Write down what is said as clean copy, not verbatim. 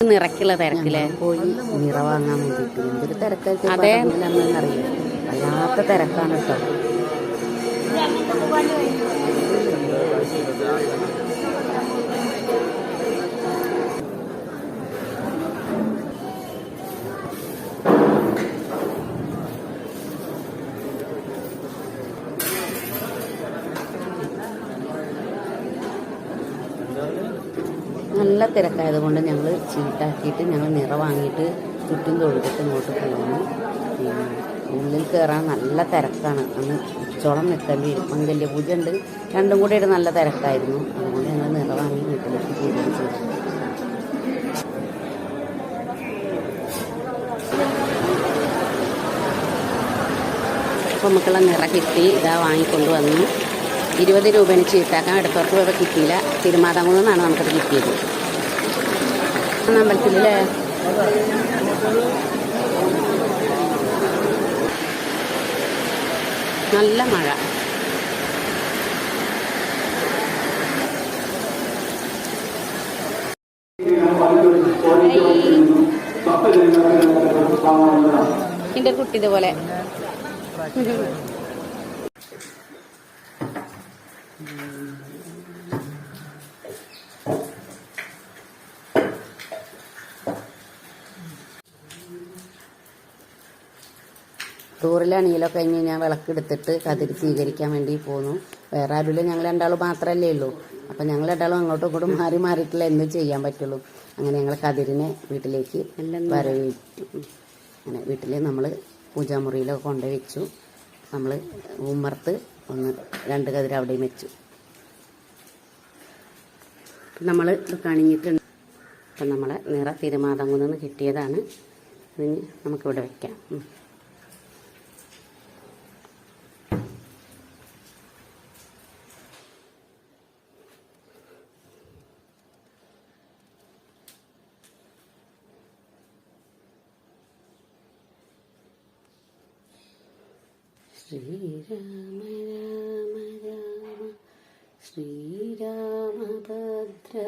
നിറയ്ക്കുള്ള തിരക്കിലെ പോയി നിറ വാങ്ങാൻ വേണ്ടിയിട്ട് എന്തൊരു തിരക്കായിട്ട് അറിയില്ല. വല്ലാത്ത തിരക്കാണ് കേട്ടോ. നല്ല തിരക്കായതുകൊണ്ട് ഞങ്ങൾ ചീട്ടാക്കിയിട്ട് ഞങ്ങൾ നിറ വാങ്ങിയിട്ട് ചുറ്റും തൊഴുതിട്ട് ഇങ്ങോട്ട് പോകുന്നു. ഉള്ളിൽ കയറാൻ നല്ല തിരക്കാണ്. അന്ന് ഉച്ചോളം നിൽക്കേണ്ടി വരും. മംഗല്യ പൂജ ഉണ്ട്, രണ്ടും കൂടെ ഒരു നല്ല തിരക്കായിരുന്നു. അതുകൊണ്ട് ഞങ്ങൾ നിറ വാങ്ങി വീട്ടിലേക്ക് പോവുകയും ചെയ്തു. അപ്പോൾ നമുക്കുള്ള നിറ കിട്ടി. ഇതാ വാങ്ങിക്കൊണ്ട് വന്നു. 20 രൂപേന് ചീട്ടാക്കാൻ ഇടത്തോട്ട് പോയപ്പോൾ കിട്ടിയില്ല. തിരുമാതാംകുന്ന് നിന്നാണ് നമുക്കത് കിട്ടിയത്. അമ്പലത്തിലല്ലേ നല്ല മഴ. എൻ്റെ കുട്ടി ഇതുപോലെ ടൂറിലാണെങ്കിലോ കഴിഞ്ഞ് ഞാൻ വിളക്കെടുത്തിട്ട് കതിര് സ്വീകരിക്കാൻ വേണ്ടി പോന്നു. വേറെ ആരുമില്ല, ഞങ്ങൾ രണ്ടാളും മാത്രമല്ലേ ഉള്ളൂ. അപ്പം ഞങ്ങൾ രണ്ടാളും അങ്ങോട്ടും ഇങ്ങോട്ടും മാറിയിട്ടില്ല എന്തും ചെയ്യാൻ പറ്റുള്ളൂ. അങ്ങനെ ഞങ്ങൾ കതിരിനെ വീട്ടിലേക്ക് വരവേറ്റു. അങ്ങനെ വീട്ടിൽ നമ്മൾ പൂജാമുറിയിലൊക്കെ കൊണ്ടുപോയി വെച്ചു. നമ്മൾ ഉമ്മർത്ത് 2 കതിര് അവിടെയും വെച്ചു. നമ്മൾ കണിഞ്ഞിട്ടുണ്ട്. അപ്പം നമ്മളെ നിറ തിരുമാതാംകുന്ന് കിട്ടിയതാണ്. അതിന് നമുക്കിവിടെ വയ്ക്കാം. ശ്രീരാമ രാമ രാമ ശ്രീരാമഭദ്ര